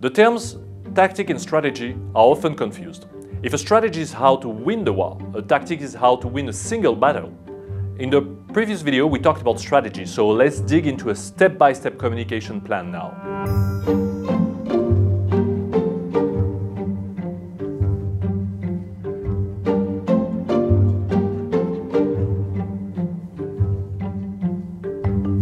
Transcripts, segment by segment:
The terms tactic and strategy are often confused. If a strategy is how to win the war, a tactic is how to win a single battle. In the previous video we talked about strategy, so let's dig into a step-by-step communication plan now.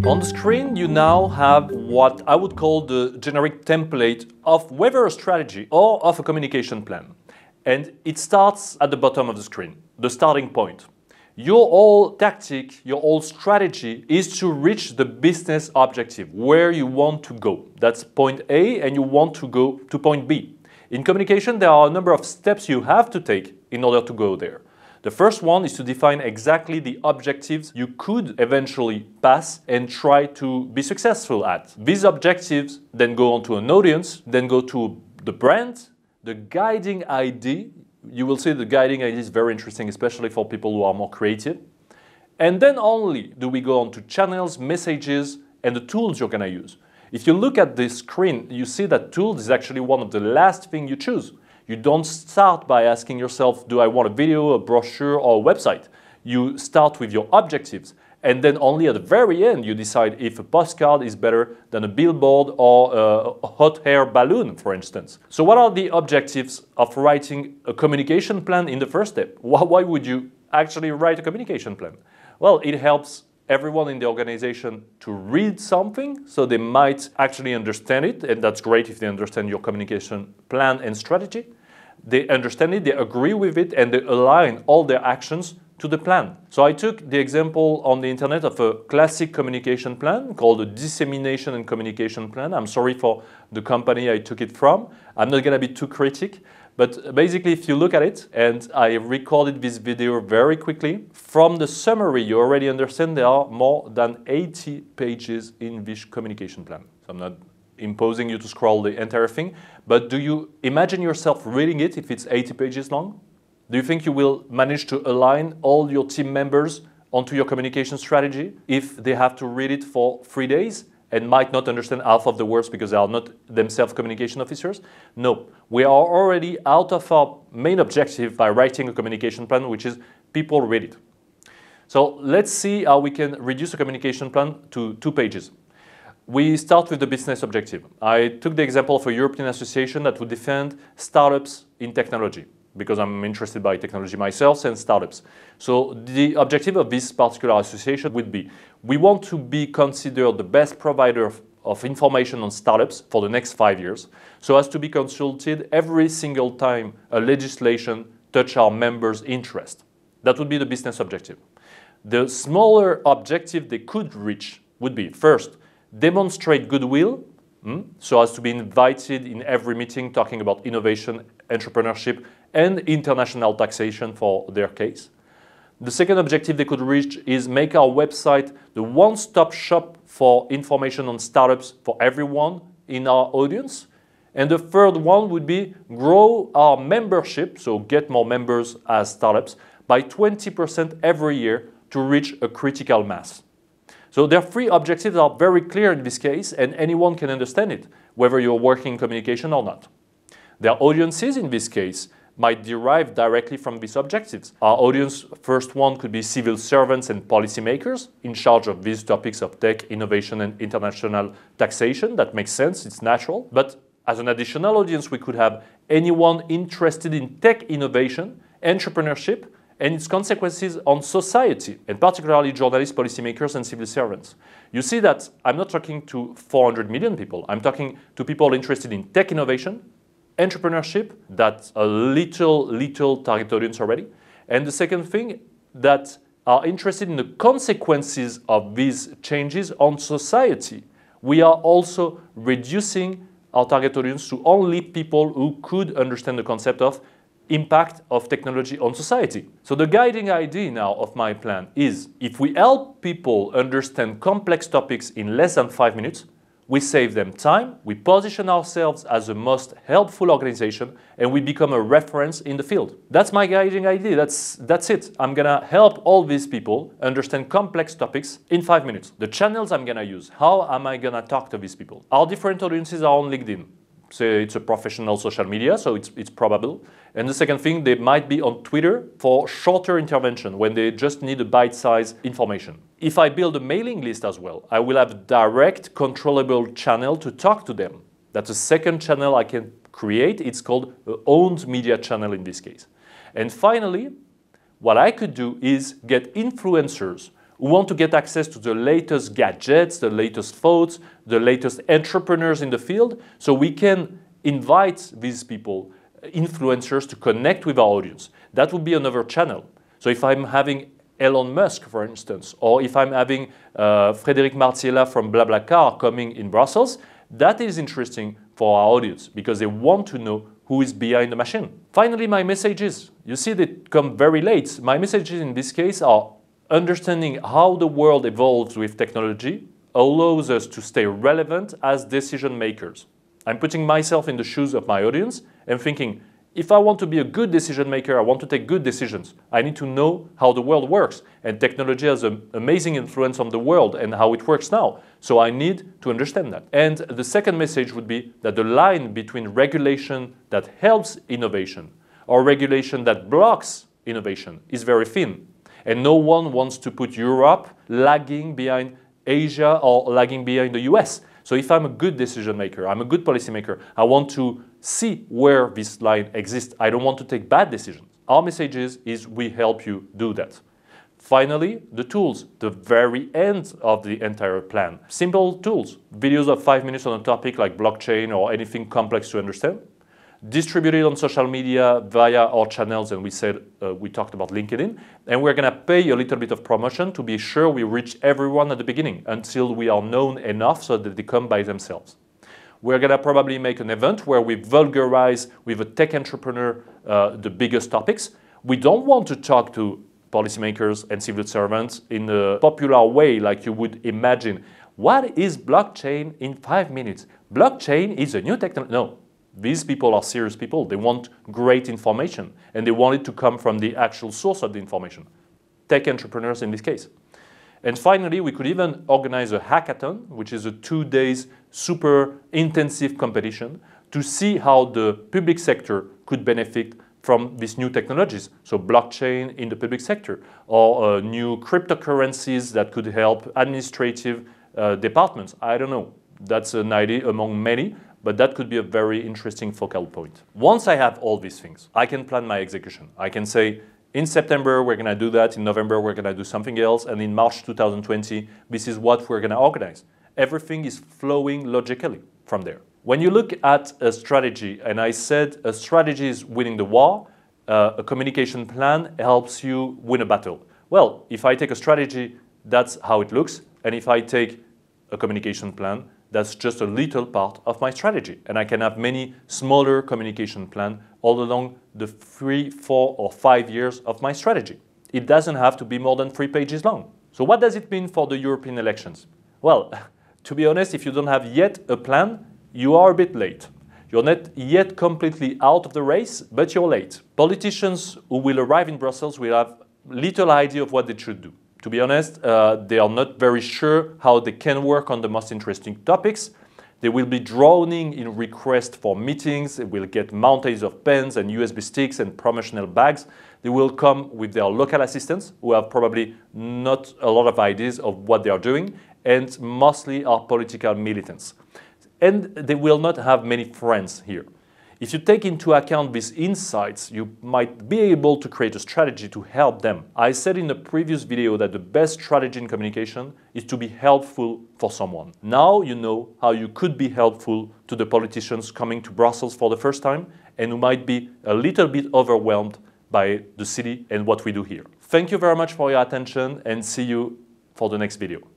On the screen you now have what I would call the generic template of whether a strategy or of a communication plan. And it starts at the bottom of the screen, the starting point. Your whole tactic, your whole strategy is to reach the business objective, where you want to go. That's point A and you want to go to point B. In communication there are a number of steps you have to take in order to go there. The first one is to define exactly the objectives you could eventually pass and try to be successful at. These objectives then go on to an audience, then go to the brand, the guiding idea. You will see the guiding idea is very interesting, especially for people who are more creative. And then only do we go on to channels, messages, and the tools you're going to use. If you look at this screen, you see that tools is actually one of the last things you choose. You don't start by asking yourself, do I want a video, a brochure, or a website? You start with your objectives, and then only at the very end you decide if a postcard is better than a billboard or a hot air balloon, for instance. So what are the objectives of writing a communication plan in the first step? Why would you actually write a communication plan? Well, it helps everyone in the organization to read something, so they might actually understand it, and that's great if they understand your communication plan and strategy. They understand it, they agree with it, and they align all their actions to the plan. So I took the example on the internet of a classic communication plan called a dissemination and communication plan. I'm sorry for the company I took it from. I'm not going to be too critic, but basically if you look at it, and I recorded this video very quickly, from the summary you already understand there are more than 80 pages in this communication plan. So I'm not imposing you to scroll the entire thing, but do you imagine yourself reading it if it's 80 pages long? Do you think you will manage to align all your team members onto your communication strategy if they have to read it for 3 days and might not understand half of the words because they are not themselves communication officers? No, we are already out of our main objective by writing a communication plan, which is people read it. So let's see how we can reduce a communication plan to 2 pages. We start with the business objective. I took the example of a European association that would defend startups in technology, because I'm interested by technology myself and startups. So the objective of this particular association would be, we want to be considered the best provider of information on startups for the next 5 years, so as to be consulted every single time a legislation touches our members' interest. That would be the business objective. The smaller objective they could reach would be, first, demonstrate goodwill, so as to be invited in every meeting talking about innovation, entrepreneurship, and international taxation for their case. The second objective they could reach is make our website the one-stop shop for information on startups for everyone in our audience. And the third one would be grow our membership, so get more members as startups, by 20% every year to reach a critical mass. So their 3 objectives are very clear in this case, and anyone can understand it, whether you're working in communication or not. Their audiences in this case might derive directly from these objectives. Our audience, first one, could be civil servants and policymakers in charge of these topics of tech, innovation, and international taxation. That makes sense, it's natural. But as an additional audience, we could have anyone interested in tech innovation, entrepreneurship, and its consequences on society, and particularly journalists, policymakers, and civil servants. You see that I'm not talking to 400 million people. I'm talking to people interested in tech innovation, entrepreneurship, that's a little target audience already. And the second thing, that are interested in the consequences of these changes on society. We are also reducing our target audience to only people who could understand the concept of impact of technology on society. So the guiding idea now of my plan is, if we help people understand complex topics in less than 5 minutes, we save them time, we position ourselves as the most helpful organization, and we become a reference in the field. That's my guiding idea, that's it. I'm gonna help all these people understand complex topics in 5 minutes. The channels I'm gonna use, how am I gonna talk to these people? Our different audiences are on LinkedIn. Say it's a professional social media, so it's probable. And the second thing, they might be on Twitter for shorter intervention when they just need a bite-sized information. If I build a mailing list as well, I will have a direct, controllable channel to talk to them. That's a second channel I can create. It's called an owned media channel in this case. And finally, what I could do is get influencers who want to get access to the latest gadgets, the latest thoughts, the latest entrepreneurs in the field, so we can invite these people, influencers, to connect with our audience. That would be another channel. So if I'm having Elon Musk, for instance, or if I'm having Frédéric Martiella from BlaBlaCar coming in Brussels, that is interesting for our audience because they want to know who is behind the machine. Finally, my messages. You see, they come very late. My messages in this case are understanding how the world evolves with technology allows us to stay relevant as decision makers. I'm putting myself in the shoes of my audience and thinking, if I want to be a good decision maker, I want to take good decisions, I need to know how the world works. And technology has an amazing influence on the world and how it works now. So I need to understand that. And the second message would be that the line between regulation that helps innovation or regulation that blocks innovation is very thin. And no one wants to put Europe lagging behind Asia or lagging behind the US. So if I'm a good decision maker, I'm a good policy maker, I want to see where this line exists. I don't want to take bad decisions. Our message is we help you do that. Finally, the tools, the very end of the entire plan. Simple tools, videos of 5 minutes on a topic like blockchain or anything complex to understand. Distributed on social media via our channels, and we talked about LinkedIn, and we're going to pay a little bit of promotion to be sure we reach everyone at the beginning until we are known enough so that they come by themselves. We're going to probably make an event where we vulgarize with a tech entrepreneur the biggest topics. We don't want to talk to policymakers and civil servants in a popular way like you would imagine. What is blockchain in 5 minutes? Blockchain is a new technology. No. These people are serious people. They want great information, and they want it to come from the actual source of the information. Tech entrepreneurs in this case. And finally, we could even organize a hackathon, which is a 2 days super intensive competition to see how the public sector could benefit from these new technologies. So blockchain in the public sector, or new cryptocurrencies that could help administrative departments. I don't know. That's an idea among many. But that could be a very interesting focal point. Once I have all these things, I can plan my execution. I can say, in September, we're going to do that. In November, we're going to do something else. And in March 2020, this is what we're going to organize. Everything is flowing logically from there. When you look at a strategy, and I said a strategy is winning the war, a communication plan helps you win a battle. Well, if I take a strategy, that's how it looks. And if I take a communication plan, that's just a little part of my strategy. And I can have many smaller communication plans all along the 3, 4, or 5 years of my strategy. It doesn't have to be more than 3 pages long. So what does it mean for the European elections? Well, to be honest, if you don't have yet a plan, you are a bit late. You're not yet completely out of the race, but you're late. Politicians who will arrive in Brussels will have little idea of what they should do. To be honest, they are not very sure how they can work on the most interesting topics. They will be drowning in requests for meetings. They will get mountains of pens and USB sticks and promotional bags. They will come with their local assistants who have probably not a lot of ideas of what they are doing, and mostly are political militants. And they will not have many friends here. If you take into account these insights, you might be able to create a strategy to help them. I said in the previous video that the best strategy in communication is to be helpful for someone. Now you know how you could be helpful to the politicians coming to Brussels for the first time and who might be a little bit overwhelmed by the city and what we do here. Thank you very much for your attention, and see you for the next video.